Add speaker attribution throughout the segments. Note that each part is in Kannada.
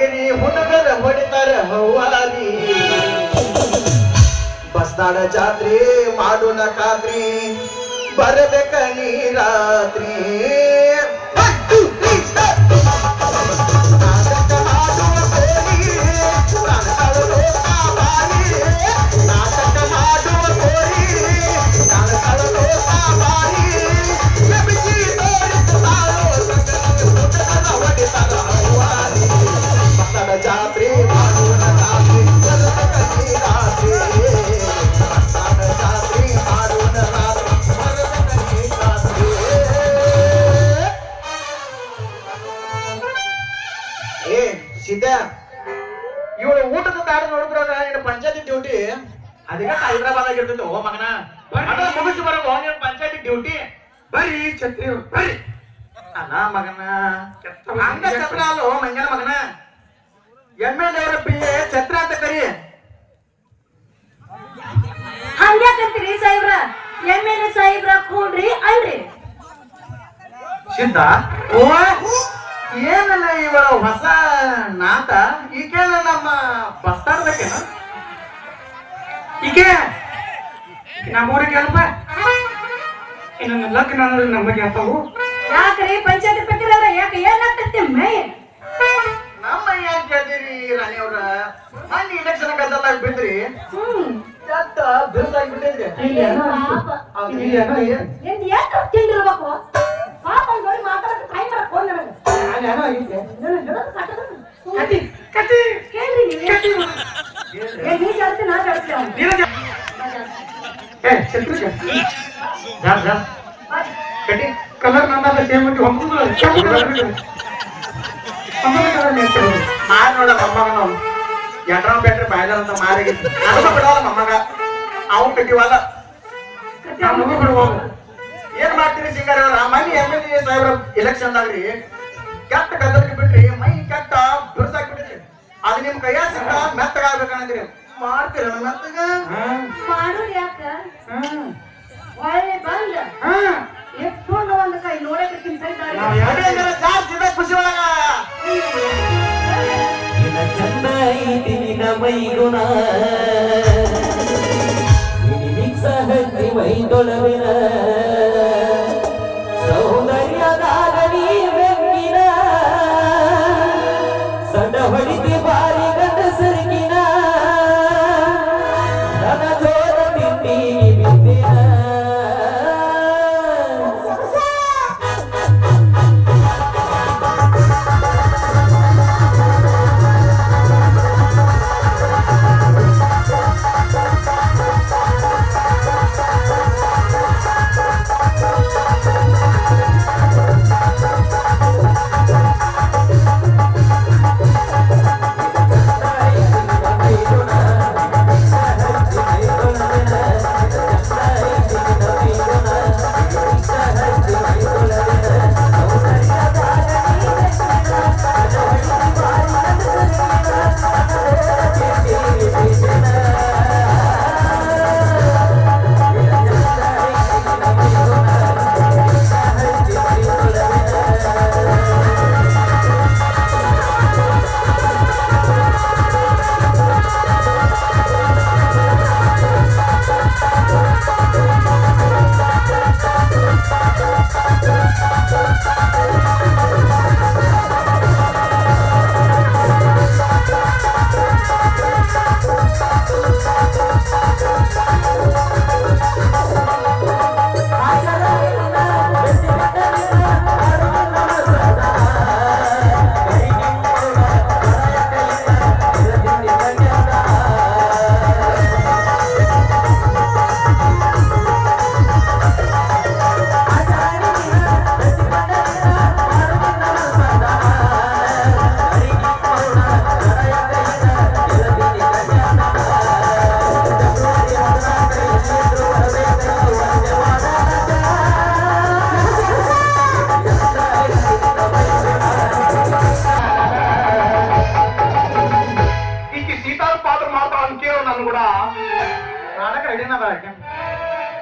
Speaker 1: ಜಾತ್ರೆಗಿರಿ ಹುಡುಗರ ಹೊಡಿತಾರ ಹೌವಾರಿ ಬಸ್ತಾಡ ಜಾತ್ರೆ ಮಾಡೋಣ ಖಾತ್ರಿ ಬರಬೇಕ ನೀ ರಾತ್ರಿ ಜಾತ್ರೆ ಮಾಡೋಣ ರಾತ್ರಿ ಬರಬೇಕ ನೀ ರಾತ್ರಿ ಜಾತ್ರೆ ಮಾಡೋಣ ರಾತ್ರಿ ಬರಬೇಕ ನೀ ರಾತ್ರಿ. ಏ ಸೀತಾ ಇವಳು ಊಟದ ತಾಡ ನೋಡಿದ್ರಾಗ ನಿನ್ನ ಪಂಚಾಯತಿ ಡ್ಯೂಟಿ ಅದಕ್ಕೆ ಹೈದರಾಬಾದ್ ಆಗಿರ್ತೈತೆ ಓ ಮಗನ ಮುಗಿಸಿ ಬರೋದು ನಿನ್ನ ಪಂಚಾಯತಿ ಡ್ಯೂಟಿ
Speaker 2: ಬರೀ ಛತ್ರಿ ಬರೀ
Speaker 1: ಅಲ್ಲ ಮಗನ ಹಂಗ ಛತ್ರ ಅಲ್ಲೋ ಮಂಗನ ಮಗನ MLA ಅವರ PA ಛತ್ರ ಅಂತ ಕರಿ
Speaker 3: ಹಂಗ್ಯಾಕಂತೀರಿ ಸಾಹೇಬ್ರ MLA ಸಾಹೇಬ್ರ ಕೂಡ್ರಿ ಅಲ್ರಿ
Speaker 1: ಸಿದ್ಧ ಓ ಏನಲ್ಲ ಇವಳ ಹೊಸ ನಾಟ ಈಗೇನ ನಮ್ಮ ಬಸ್ತಾಡ್ಬೇಕೇನ
Speaker 2: ಈಕೆ ನಮ್ಮೂರಿಗೆ ಅಲ್ಪ ಇನ್ನೊಂದು ಲಗ್ನ ಅಂದ್ರೆ ನಮಗೆ ಆಗ್ತಾವು
Speaker 3: ಯಾಕ್ರಿ ಪಂಚಾಯತ್ ಪ್ರಕಾರ ಯಾಕೆ ಏನಾಗ್ತೈತಿ ಮೈ
Speaker 1: ನಮ್ಮ ಯಾಕೆ ಕೇಳ್ತೀರಿ ರಾಣಿ ಅವ್ರ ಮೊನ್ನೆ ಇಲೆಕ್ಷನ್ ಗದ್ದಲ ಬಿದ್ರಿ ಚಟ್ಟ ಬಿರುಸಾಗಿ ಬಿಟ್ಟಿದ್ರಿ
Speaker 3: ಎಂದ್ ಎಷ್ಟು ತಿಂದಿರ್ಬೇಕು ಪಾಪ ನೋಡಿ ಮಾತಾಡಕ್ಕೆ ಟೈಮ್ ಫೋನ್
Speaker 2: ಕತಿ ಕತಿ
Speaker 3: ಕೇಳ್ರಿ ನೀವು ನೀ ಜಾಸ್ತಿ ನಾ ಜಾಸ್ತಿ
Speaker 2: ಏ ಛತ್ರಿ ಕಟಿ ಕಲರ್ ನಂದ ಸೇಮ್ ಹೊಂಬುದು
Speaker 1: ಮಾರ್ ನೋಡ ಮೊಮ್ಮಗನ ಎಡ್ರಾವ್ ಬೇಟ್ರಿ ಬಾಯ್ದಾರ ಅಂತ ಮಾರಿಗಿತ್ತು ನನಗೂ ಬಿಡವಲ್ಲ ಮೊಮ್ಮಗ ಅವ್ ಕಟ್ಟಿವಲ್ಲ
Speaker 2: ನಮಗೂ ಬಿಡ್ಬೋದು
Speaker 1: ಏನ್ ಮಾಡ್ತೀರಿ ಸಿಂಗಾರ ಮೊನ್ನೆ MLA ಸಾಹೇಬ್ರ ಎಲೆಕ್ಷನ್ದಾಗ್ರಿ ಕೆಟ್ಟ ಗದ್ದಲಕ್ಕೆ ಬಿಟ್ರಿ ಮೈ ಕೆಟ್ಟ ಬಿರ್ಸಾಕ್ ಬಿಟ್ರಿ ಅದು ನಿಮ್ ಕೈಯಾಗ ಸಿಕ್ಕ ಮೆತ್ತಗಾಗ್ಬೇಕಂದ್ರಿ ಮಾಡ್ತೀರ ಮೆತ್ತಗ
Speaker 3: ಮಾಡೋದು ಯಾಕ ಒಳ್ಳೆ ಬಂದ ಎತ್ಕೊಂಡು ಒಂದು ಕೈ ನೋಡಕ್ಕೆ ತಿಂತ
Speaker 1: ಜಾಸ್ತಿ ಇದೆ ಖುಷಿ ಒಳಗ
Speaker 4: ಚಂದ ಐತಿ ನಿನ ಮೈಗುಣ ಮಿಕ್ಸ ಹತ್ತಿ ಮೈದೊಳವಿನ ಸೌಂದರ್ಯದಾಗ ನೀ ಬೆಂಕಿನ ಸಡ ಹೊಡಿತಿ ಬಾರಿ ಗಂಡ ಸರಿಕಿನ ನನ್ನ ಜೋರ ತಿಂಡಿ ಬಿದ್ದಿನ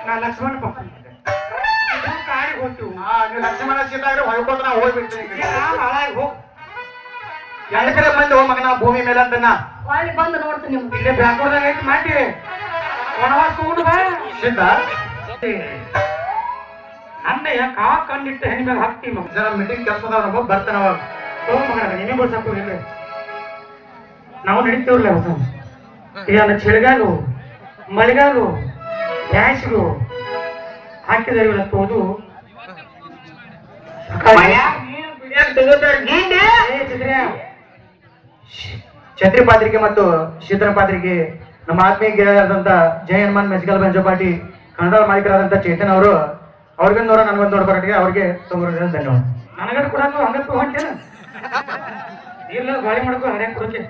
Speaker 2: ನಾ ಲಕ್ಷ್ಮಣ ಕಾಡಿಗೆ ಹೋಗ್ತೀವಿ
Speaker 1: ನೀವು ಲಕ್ಷ್ಮಣ ಸೀತಾಗ್ರೆ ಹೊಯ್ಕೋತ ನಾ ಹೋಗ್ಬಿಡ್ತೀನಿ
Speaker 2: ಹಾಳಾಗಿ ಹೋಗ್
Speaker 1: ಎಂಟಕರೆ ಮಂದಿ ಹೋಗ್ ಮಗನ ಭೂಮಿ ಮೇಲೆ ಅಂತನ
Speaker 3: ಹೊಳ್ಳಿ ಬಂದು ನೋಡ್ತೀನಿ ನಿಮ್ಗೆ
Speaker 2: ಇಲ್ಲೇ ಬ್ಯಾಂಕೋರ್ದಾಗ ಐತಿ ಮಾಡಿ ವನವಾಸ ತಗೊಂಡು ಬಾ
Speaker 1: ಸಿದ್ಧ
Speaker 2: ಅಂದಯ್ಯ ಕಾ ಕಂಡಿಟ್ಟು ಹೆಣ್ಣು ಮೇಲೆ ಹಾಕ್ತಿ ಮಗ
Speaker 1: ಜನ ಮೀಟಿಂಗ್ ಕೆಲಸದವ್ರ ಬರ್ತಾನ ಅವಾಗ
Speaker 2: ಹೋಗ್ ಮಗನ ನೀನೇ ಬರ್ಸಾಕು ಇಲ್ಲ ನಾವು ನಡೀತೀವ್ರಲ್ಲ ಹೊಸ ಈಗ ಚಳಿಗಾಲು ಮಳೆಗಾಲು ಬ್ಯಾಸಿಗೂ ಹಾಕಿದ ಇವತ್ತು ಹೋದು
Speaker 1: ಛತ್ರಿ ಪಾತ್ರಿಕೆ ಮತ್ತು ಶೀತಲ ಪಾತ್ರಿಕೆ ನಮ್ಮ ಆತ್ಮೀಯ ಗೆಳೆಯರಾದಂತ ಜಯ ಹನುಮಾನ್ ಮೆಸ್ಕಲ್ ಬಂಜಪಾಟಿ ಕನ್ನಡ ಮಾಲೀಕರಾದಂತ ಚೇತನ್ ಅವರು ಅವ್ರಿಗೆ 140 ನೋಡ್ಬರಟಿಗೆ ಅವ್ರಿಗೆ ತೊಂಬರ ಧನ್ಯವಾದ.
Speaker 2: ನನಗಡೆ ಕೊಡಕ್ಕೆ ಹಂಗತ್ತು ಹೊಂಟೇನ ಇಲ್ಲ ಗಾಳಿ ಮಾಡಕ್ಕೂ ಹರ್ಯಾಕ ಕೊಡಕ್ಕೆ